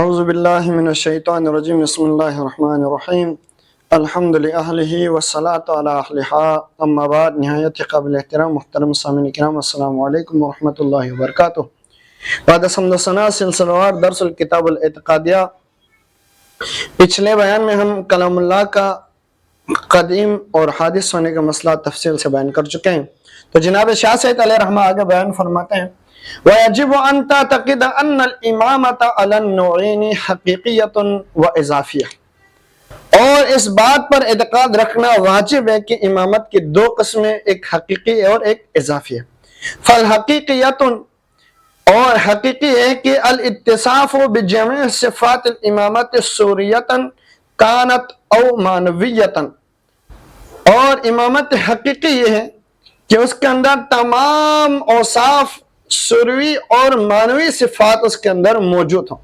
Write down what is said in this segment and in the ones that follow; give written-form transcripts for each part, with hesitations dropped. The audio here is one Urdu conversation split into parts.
اعوذ باللہ من الشیطان الرجیم بسم اللہ الرحمن الرحیم الحمد للہ والصلاۃ علی اہلہا اما بعد نہایت قابل احترام محترم سامعین کرام السلام علیکم ورحمۃ اللہ وبرکاتہ۔ بعد حمد و ثنا سلسلہ وار درس الکتاب الاعتقادیہ، پچھلے بیان میں ہم کلام اللہ کا قدیم اور حادث ہونے کا مسئلہ تفصیل سے بیان کر چکے ہیں۔ تو جناب شاہ سید علیہ رحمہ آگے بیان فرماتے ہیں وَيَجِبُ أَن تَعْتَقِدَ أَنَّ الْإِمَامَةَ عَلَى النَّوْعَيْنِ حَقِيقِيَّةٌ وَإِضَافِيَّةٌ، اور اس بات پر اعتقاد رکھنا واجب ہے کہ امامت کی دو قسمیں، ایک حقیقی اور ایک اضافی ہے۔ فَالْحَقِيقِيَّةٌ، اور حقیقی ہے کہ الاتصاف بجميع صفات الامامت صوریۃً کانت او معنویۃً، اور امامت حقیقی یہ ہے کہ اس کے اندر تمام اوصاف سروی اور معنوی صفات اس کے اندر موجود ہوں۔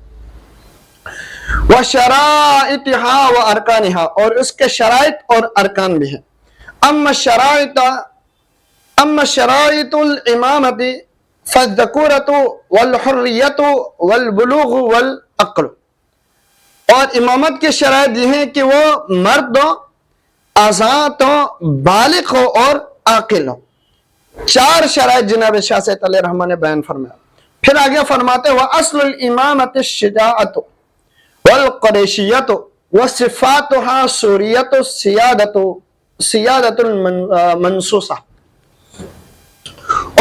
وَشَرَائِطِهَا وَأَرْكَانِهَا، اور اس کے شرائط اور ارکان بھی ہیں۔ اما شرائط الامامت فالذکورۃ والحریۃ والبلوغ والعقل، اور امامت کی شرائط یہ ہیں کہ وہ مرد ہو، آزاد ہو، بالغ ہو اور عاقل ہو۔ چار شرائط جناب شاہ سید علیہ رحمہ نے بیان فرمایا۔ پھر آگے فرماتے ہیں وَأَصْلُ الْإِمَامَةِ الشِّجَاعَةُ وَالْقُرَيشِيَّةُ وَصِفَاتُهَا سُورِيَّةُ سِیادَةُ الْمَنْصُوصَةِ،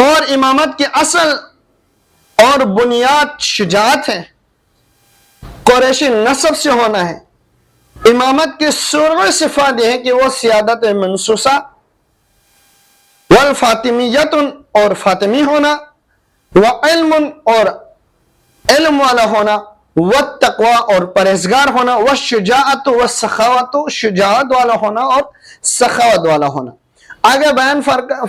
اور امامت کی اصل اور بنیاد شجاعت ہے، قریشی نسب سے ہونا ہے۔ امامت کی سورہ صفات یہ ہے کہ وہ سیادت منصوصہ، والفاطمیت، اور فاطمی ہونا، وعلم، اور علم والا ہونا، والتقوی، اور پرہیزگار ہونا، والشجاعت والسخاوت، شجاعت والا ہونا اور سخاوت والا ہونا۔ آگے بیان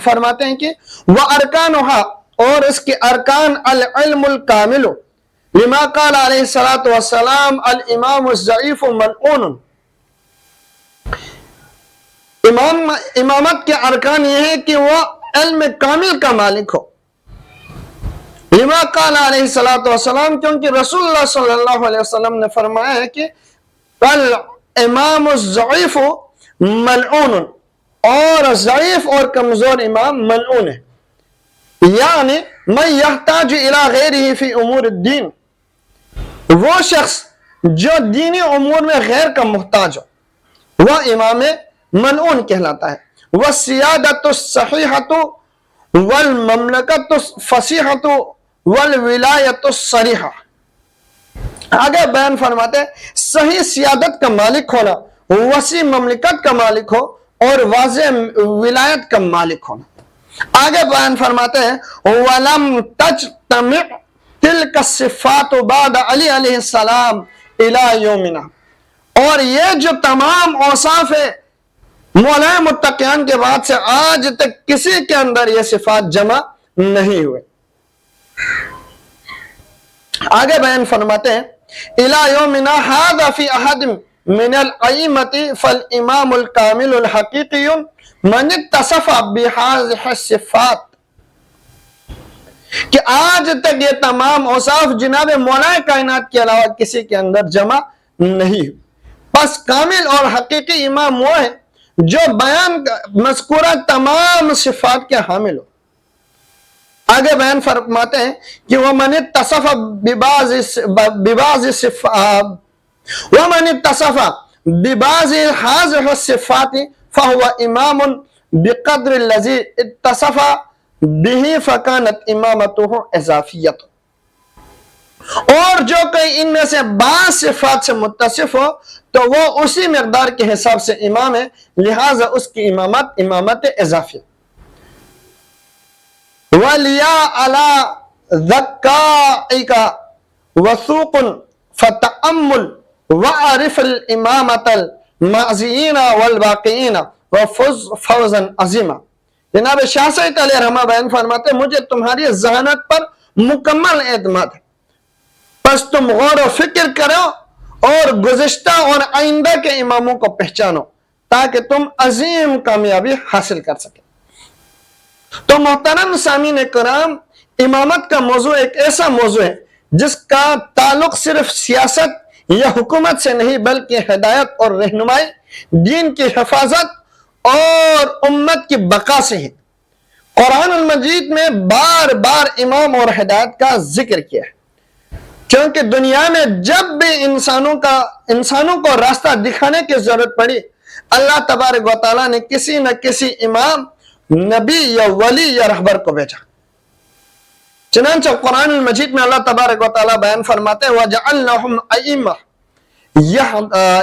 فرماتے ہیں کہ وَأَرْكَانُهَا، اور اس کے ارکان العلم الکامل، لما قال علیہ الصلاۃ والسلام الامام الضعیف ملعون، امامت کے ارکان یہ ہے کہ وہ علم کامل کا مالک ہو۔ لما قال علیہ الصلاۃ والسلام، کیونکہ رسول اللہ صلی اللہ علیہ وسلم نے فرمایا ہے کہ الامام الضعیف ملعون، اور ضعیف اور کمزور امام ملعون ہے، یعنی من یحتاج الی غیرہ فی امور الدین، وہ شخص جو دینی امور میں غیر کا محتاج ہو وہ امام ملعون کہلاتا ہے۔ والسیادۃ الصحیحۃ والمملکۃ الفصیحۃ والولایۃ الصریحہ، آگے بیان فرماتے ہیں صحیح سیادت کا مالک ہونا، وسیع مملکت کا مالک ہو، اور واضح ولایت کا مالک ہونا۔ آگے بیان فرماتے ہیں وَلَمْ تَجْتَمِعْ تِلْكَ الصِّفَاتُ بَعْدَ علی علیہ السلام إِلَى يَوْمِنَا، اور یہ جو تمام اوصاف ہے مولا متقیان کے بعد سے آج تک کسی کے اندر یہ صفات جمع نہیں ہوئے۔ آگے بیان فرماتے ہیں إِلَى يَوْمِنَا هَذَا فِي أَحَدٍ من الأئمة فالإمام الكامل الحقيقي من اتصف بهذه الصفات، کہ آج تک یہ تمام اوصاف جناب مولا کائنات کے علاوہ کسی کے اندر جمع نہیں، بس کامل اور حقیقی امام وہ ہے جو بیان مذکورہ تمام صفات کے حامل ہو۔ آگے بیان فرماتے ہیں کہ وَمَنِ اتصف بِبَعْضِ صفات وَمَنِ اتصف بِبَعْضِ هَذِهِ الصِّفَاتِ فَهُوَ إِمَامٌ بِقَدْرِ الَّذِي اتصف بِهِ فَكَانَتْ إِمَامَتُهُ إِضَافِيَّةٌ، اور جو کوئی ان میں سے بعض صفات سے متصف ہو تو وہ اسی مقدار کے حساب سے امام ہے، لہذا اس کی امامت اضافی۔ وَلِيَا عَلَى ذَكَّائِكَ وَثُوقٌ فَتَأَمُّلْ وَعَرِفْ الْإِمَامَةَ الْمَعْزِيِّينَ وَالْبَاقِيِّينَ وَفُزْ فَوْزًا عَظِيمًا۔ جناب شاہ سید علیہ رحمہ بیان فرماتے ہیں مجھے تمہاری ذہانت پر مکمل اعتماد ہے، بس تم غور و فکر کرو اور گزشتہ اور آئندہ کے اماموں کو پہچانو تاکہ تم عظیم کامیابی حاصل کر سکے۔ تو محترم سامعین کرام، امامت کا موضوع ایک ایسا موضوع ہے جس کا تعلق صرف سیاست یہ حکومت سے نہیں بلکہ ہدایت اور رہنمائی، دین کی حفاظت اور امت کی بقا سے ہے۔ قرآن المجید میں بار بار امام اور ہدایت کا ذکر کیا ہے، کیونکہ دنیا میں جب بھی انسانوں کو راستہ دکھانے کی ضرورت پڑی، اللہ تبارک و تعالیٰ نے کسی نہ کسی امام، نبی یا ولی یا رہبر کو بھیجا۔ چنانچہ قرآن المجید میں اللہ تبارک و تعالیٰ بیان فرماتے ہیں وَجَعَلْنَهُمْ أَئِمَّةً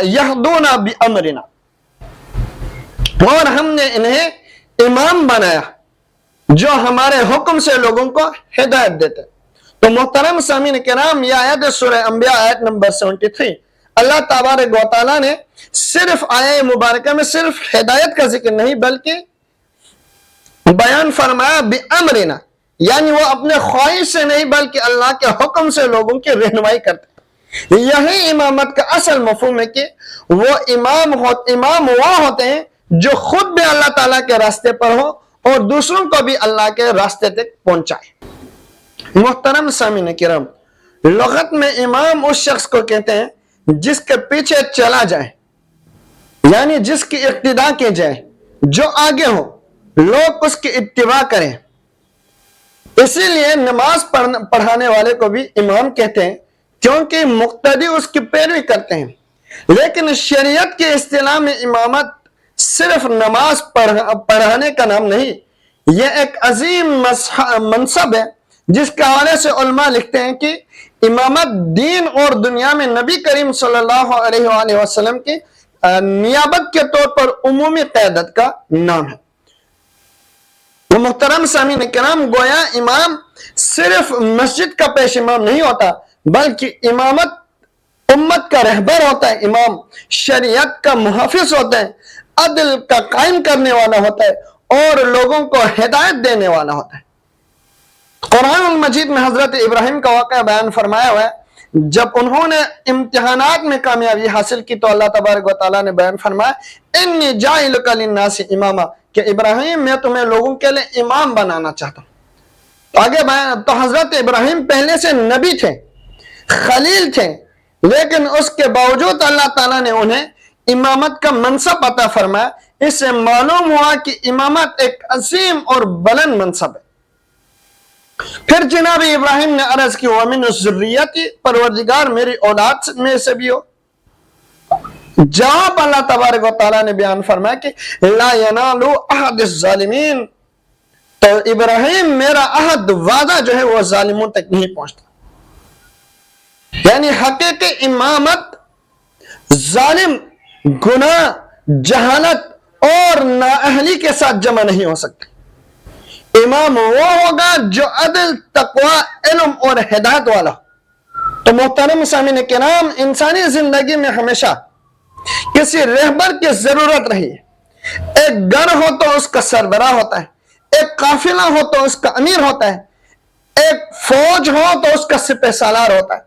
يَهْدُونَ بِأَمْرِنَا، اور ہم نے انہیں امام بنایا جو ہمارے حکم سے لوگوں کو ہدایت دیتے۔ تو محترم سامعین کرام، یہ آیت سورہ انبیاء آیت نمبر 73، اللہ تبارک و تعالیٰ نے صرف آیہ مبارکہ میں صرف ہدایت کا ذکر نہیں بلکہ بیان فرمایا بِأَمْرِنَا، یعنی وہ اپنے خواہش سے نہیں بلکہ اللہ کے حکم سے لوگوں کی رہنمائی کرتے ہیں۔ یہی امامت کا اصل مفہوم ہے کہ وہ امام وہ ہوتے ہیں جو خود بھی اللہ تعالیٰ کے راستے پر ہو اور دوسروں کو بھی اللہ کے راستے تک پہنچائے۔ محترم سامعین کرام، لغت میں امام اس شخص کو کہتے ہیں جس کے پیچھے چلا جائے، یعنی جس کی اقتداء کی جائے، جو آگے ہو، لوگ اس کی اتباع کریں۔ اسی لیے نماز پڑھانے والے کو بھی امام کہتے ہیں، کیونکہ مقتدی اس کی پیروی کرتے ہیں۔ لیکن شریعت کے اصطلاح میں امامت صرف نماز پڑھانے کا نام نہیں، یہ ایک عظیم منصب ہے جس کے حوالے سے علماء لکھتے ہیں کہ امامت دین اور دنیا میں نبی کریم صلی اللہ علیہ وآلہ وسلم کی نیابت کے طور پر عمومی قیادت کا نام ہے۔ محترم سامعین کرام، گویا امام صرف مسجد کا پیش امام نہیں ہوتا بلکہ امامت امت کا رہبر ہوتا ہے۔ امام شریعت کا محافظ ہوتا ہے، عدل کا قائم کرنے والا ہوتا ہے اور لوگوں کو ہدایت دینے والا ہوتا ہے۔ قرآن المجید میں حضرت ابراہیم کا واقعہ بیان فرمایا ہوا ہے۔ جب انہوں نے امتحانات میں کامیابی حاصل کی تو اللہ تبارک و تعالیٰ نے بیان فرمایا انی جاعلک للناس اماما، کہ ابراہیم میں تمہیں لوگوں کے لیے امام بنانا چاہتا ہوں۔ آگے تو حضرت ابراہیم پہلے سے نبی تھے، خلیل تھے، لیکن اس کے باوجود اللہ تعالیٰ نے انہیں امامت کا منصب عطا فرمایا۔ اس سے معلوم ہوا کہ امامت ایک عظیم اور بلند منصب ہے۔ پھر جناب ابراہیم نے عرض کی وَمِنْ ذُرِّيَّتِي، پروردگار میری اولاد میں سے بھی ہو۔ جواب اللہ تبارک و تعالیٰ نے بیان فرمایا کہ لا ینال عہد الظالمین، تو ابراہیم میرا عہد وعدہ جو ہے وہ ظالموں تک نہیں پہنچتا۔ یعنی حقیقی امامت ظالم، گناہ، جہالت اور نااہلی کے ساتھ جمع نہیں ہو سکتی۔ امام وہ ہوگا جو عدل، تقوی، علم اور ہدایت والا۔ تو محترم سامعین کرام، انسانی زندگی میں ہمیشہ کسی رہبر کی ضرورت رہی ہے۔ ایک گھر ہو تو اس کا سربراہ ہوتا ہے، ایک قافلہ ہو تو اس کا امیر ہوتا ہے، ایک فوج ہو تو اس کا سپہ سالار ہوتا ہے۔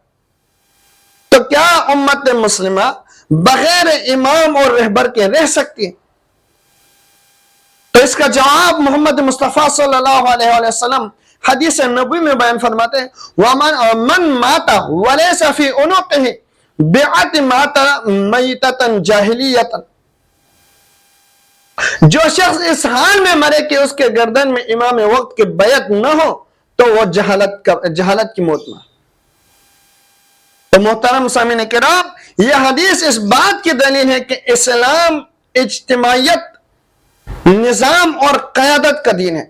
تو کیا امت مسلمہ بغیر امام اور رہبر کے رہ سکتی ہے؟ تو اس کا جواب محمد مصطفیٰ صلی اللہ علیہ وآلہ وسلم حدیث نبوی میں بیان فرماتے ہیں وَمَن مَاتَ وَلَيْسَ فِي عُنُقِهِ بِعَتِ مَاتَ مَيْتَةً جَاهِلِيَّةً، جو شخص اس حال میں مرے کہ اس کے گردن میں امام وقت کی بیعت نہ ہو تو وہ جہالت کی موت میں۔ تو محترم سامعین کرام، یہ حدیث اس بات کی دلیل ہے کہ اسلام اجتماعیت، نظام اور قیادت کا دین ہے۔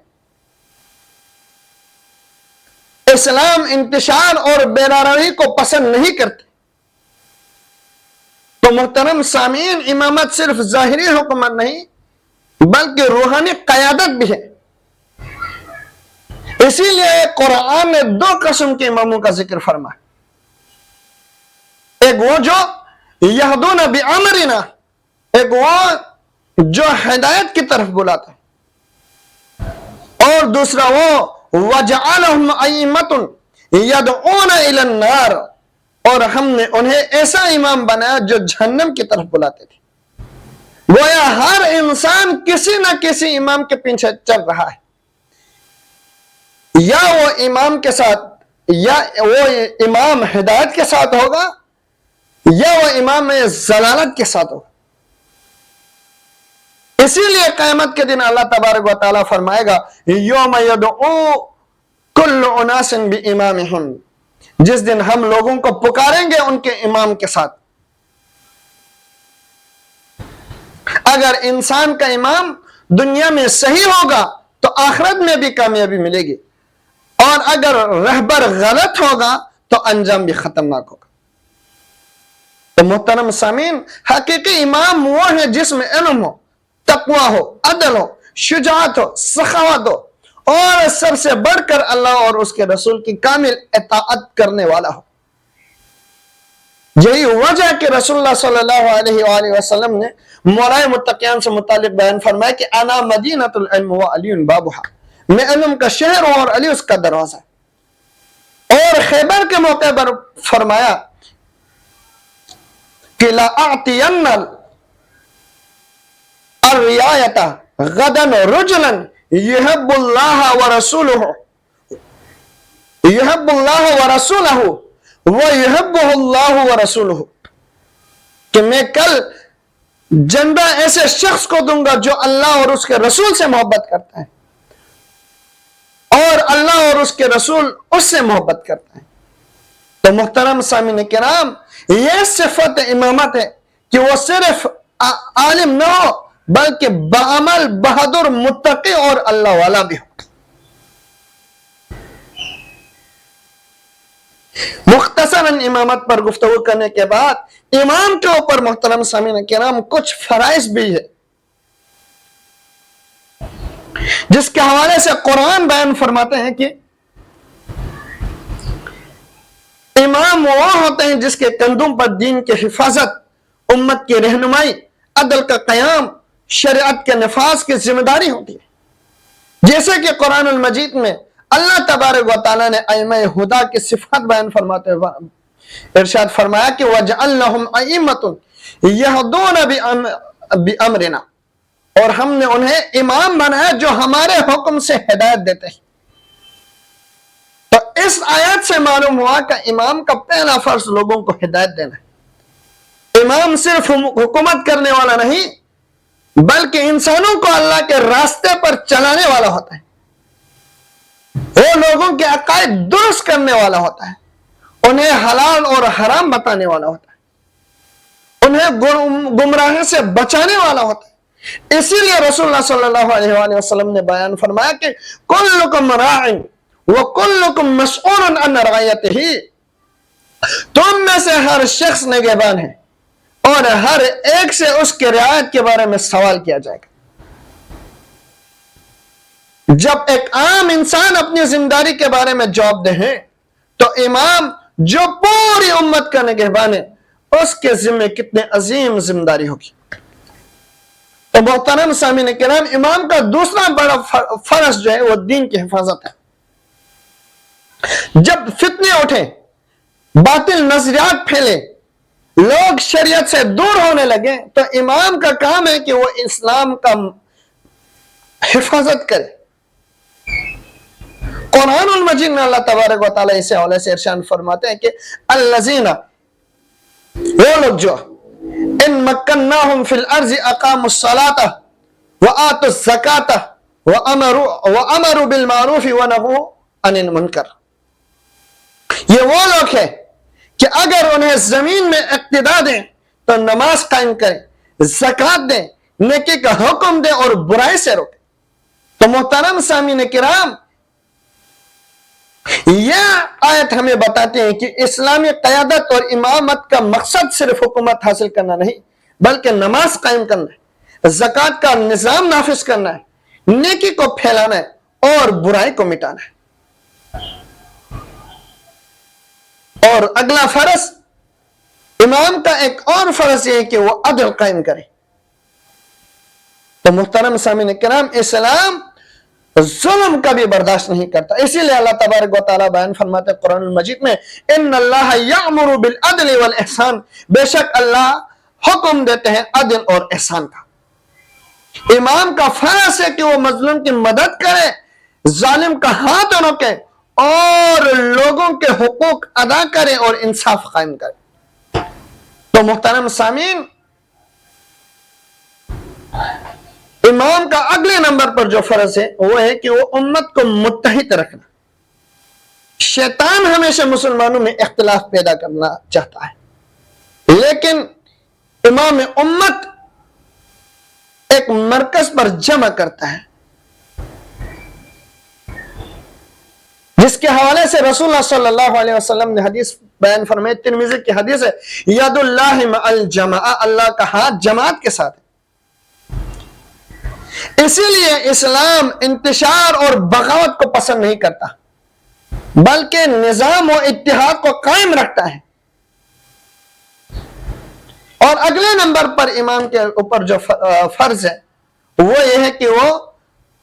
اسلام انتشار اور بیراروی کو پسند نہیں کرتے۔ تو محترم سامعین، امامت صرف ظاہری حکومت نہیں بلکہ روحانی قیادت بھی ہے۔ اسی لیے قرآن نے دو قسم کے اماموں کا ذکر فرمایا، ایک وہ جو یہدون بامرنا، ایک وہ جو ہدایت کی طرف بلاتا ہے، اور دوسرا وہ وجعلہم ائمۃ یدعون الی النار، اور ہم نے انہیں ایسا امام بنایا جو جہنم کی طرف بلاتے تھے۔ گویا ہر انسان کسی نہ کسی امام کے پیچھے چل رہا ہے، یا وہ امام کے ساتھ، یا وہ امام ہدایت کے ساتھ ہوگا، یا وہ امام ضلالت کے ساتھ ہو. اسی لیے قیامت کے دن اللہ تبارک و تعالیٰ فرمائے گا یوم یدعو کل اناس بامامہم، جس دن ہم لوگوں کو پکاریں گے ان کے امام کے ساتھ. اگر انسان کا امام دنیا میں صحیح ہوگا تو آخرت میں بھی کامیابی ملے گی، اور اگر رہبر غلط ہوگا تو انجام بھی خطرناک ہوگا. تو محترم سامعین، حقیقی امام وہ ہے جس میں علم ہو، تقوی ہو، عدل ہو، شجاعت ہو، سخاوت ہو، اور سب سے بڑھ کر اللہ اور اس کے رسول کی کامل اطاعت کرنے والا ہو. یہی وجہ کہ رسول اللہ صلی اللہ علیہ وآلہ وسلم نے مولائے متقیان سے متعلق بیان فرمایا کہ انا مدینۃ العلم وعلی بابھا، میں علم کا شہر ہوں اور علی اس کا دروازہ. اور خیبر کے موقع پر فرمایا کہ لا اعطین الرعایۃ غدا رجلا یحب اللہ ورسولہ یحب اللہ ورسولہ ویحبہ اللہ ورسولہ، کہ میں کل جنبہ ایسے شخص کو دوں گا جو اللہ اور اس کے رسول سے محبت کرتا ہے، اور اللہ اور اس کے رسول اس سے محبت کرتا ہے. تو محترم سامعین کرام، یہ صفت امامت ہے کہ وہ صرف عالم نہ ہو بلکہ بعمل، بہادر، متقی اور اللہ والا بھی ہو. مختصراً امامت پر گفتگو کرنے کے بعد امام کے اوپر محترم سامعین کرام کچھ فرائض بھی ہے جس کے حوالے سے قرآن بیان فرماتے ہیں کہ امام وہ ہوتے ہیں جس کے کندھوں پر دین کی حفاظت، امت کی رہنمائی، عدل کا قیام، شریعت کے نفاذ کی ذمہ داری ہوتی ہے. جیسے کہ قرآن المجید میں اللہ تبارک و تعالیٰ نے ائمہ ہدا کی صفات بیان فرماتے ہوئے ارشاد فرمایا کہ وَجَعَلْنَهُمْ أَئِمَّةٌ يَهْدُونَ بِأَمْرِنَا، اور ہم نے انہیں امام بنایا جو ہمارے حکم سے ہدایت دیتے ہیں. تو اس آیت سے معلوم ہوا کہ امام کا پہلا فرض لوگوں کو ہدایت دینا ہے. امام صرف حکومت کرنے والا نہیں بلکہ انسانوں کو اللہ کے راستے پر چلانے والا ہوتا ہے. وہ لوگوں کے عقائد درست کرنے والا ہوتا ہے، انہیں حلال اور حرام بتانے والا ہوتا ہے، انہیں گمراہی سے بچانے والا ہوتا ہے. اسی لیے رسول اللہ صلی اللہ علیہ وآلہ وسلم نے بیان فرمایا کہ کلکم راع وکلکم مسئول عن رعیتہ، تم میں سے ہر شخص نگہبان ہے اور ہر ایک سے اس کے رعایت کے بارے میں سوال کیا جائے گا. جب ایک عام انسان اپنی ذمہ داری کے بارے میں جواب دے تو امام جو پوری امت کا نگہبان ہے اس کے ذمہ کتنے عظیم ذمہ داری ہوگی. تو محترم سامعین کرام، امام کا دوسرا بڑا فرض جو ہے وہ دین کی حفاظت ہے. جب فتنے اٹھے، باطل نظریات پھیلے، لوگ شریعت سے دور ہونے لگے تو امام کا کام ہے کہ وہ اسلام کا حفاظت کرے. قرآن المجید میں اللہ تبارک و تعالیٰ اس حوالے سے ارشاد فرماتے ہیں کہ الذین، وہ لوگ جو ان مکناہم فی الارض اقاموا الصلاۃ وآتوا الزکاۃ وامروا بالمعروف ونہوا عن المنکر. یہ وہ لوگ ہیں کہ اگر انہیں زمین میں اقتدار دیں تو نماز قائم کریں، زکوٰۃ دیں، نیکی کا حکم دیں اور برائی سے روکیں. تو محترم سامعین کرام، یہ آیت ہمیں بتاتے ہیں کہ اسلامی قیادت اور امامت کا مقصد صرف حکومت حاصل کرنا نہیں بلکہ نماز قائم کرنا ہے، زکوٰۃ کا نظام نافذ کرنا ہے، نیکی کو پھیلانا ہے اور برائی کو مٹانا ہے. اور اگلا فرض امام کا ایک اور فرض یہ ہے کہ وہ عدل قائم کرے. تو محترم سامعین کرام، اسلام ظلم کا بھی برداشت نہیں کرتا. اسی لیے اللہ تبارک و تعالیٰ بیان فرماتے ہیں قرآن المجید میں ان اللہ یأمر بالعدل والاحسان، بے شک اللہ حکم دیتے ہیں عدل اور احسان کا. امام کا فرض ہے کہ وہ مظلوم کی مدد کرے، ظالم کا ہاتھ روکے اور لوگوں کے حقوق ادا کرے اور انصاف قائم کرے. تو محترم سامعین، امام کا اگلے نمبر پر جو فرض ہے وہ ہے کہ وہ امت کو متحد رکھنا۔ شیطان ہمیشہ مسلمانوں میں اختلاف پیدا کرنا چاہتا ہے، لیکن امام امت ایک مرکز پر جمع کرتا ہے، جس کے حوالے سے رسول اللہ صلی اللہ علیہ وسلم نے حدیث بیان فرمائی، ترمذی کی حدیث ہے، ید اللہ مع الجماعہ، اللہ کا ہاتھ جماعت کے ساتھ ہے۔ اسی لیے اسلام انتشار اور بغاوت کو پسند نہیں کرتا، بلکہ نظام و اتحاد کو قائم رکھتا ہے۔ اور اگلے نمبر پر امام کے اوپر جو فرض ہے وہ یہ ہے کہ وہ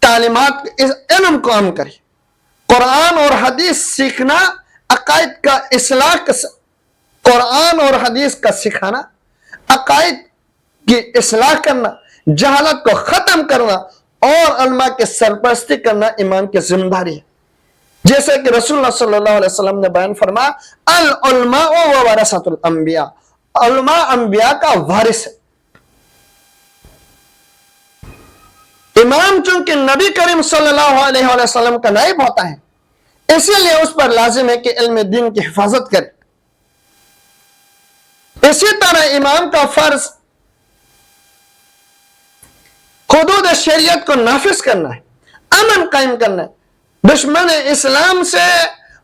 تعلیمات علم کو عام کرے، قرآن اور حدیث سیکھنا، عقائد کا اصلاح، قرآن اور حدیث کا سکھانا، عقائد کی اصلاح کرنا، جہالت کو ختم کرنا اور علماء کی سرپرستی کرنا امام کی ذمہ داری ہے۔ جیسے کہ رسول اللہ صلی اللہ علیہ وسلم نے بیان فرمایا، العلماء ورثۃ الانبیاء، علماء انبیاء کا وارث ہے۔ امام چونکہ نبی کریم صلی اللہ علیہ وسلم کا نائب ہوتا ہے، اسی لیے اس پر لازم ہے کہ علم دین کی حفاظت کرے۔ اسی طرح امام کا فرض حدود شریعت کو نافذ کرنا ہے، امن قائم کرنا ہے، دشمن اسلام سے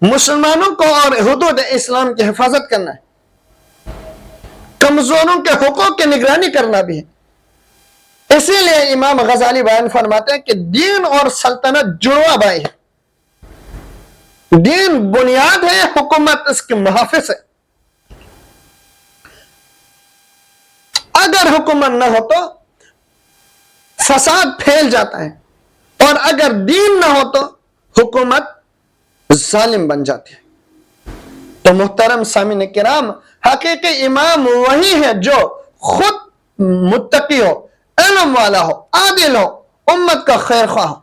مسلمانوں کو اور حدود اسلام کی حفاظت کرنا ہے، کمزوروں کے حقوق کی نگرانی کرنا بھی ہے۔ اسی لیے امام غزالی بیان فرماتے ہیں کہ دین اور سلطنت جڑواں بھائی ہے، دین بنیاد ہے، حکومت اس کی محافظ ہے۔ اگر حکومت نہ ہو تو فساد پھیل جاتا ہے، اور اگر دین نہ ہو تو حکومت ظالم بن جاتی ہے۔ تو محترم سامعین کرام، حقیقی امام وہی ہے جو خود متقی ہو، علم والا ہو، عادل ہو، امت کا خیر خواہ ہو،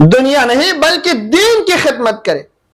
دنیا نہیں بلکہ دین کی خدمت کرے،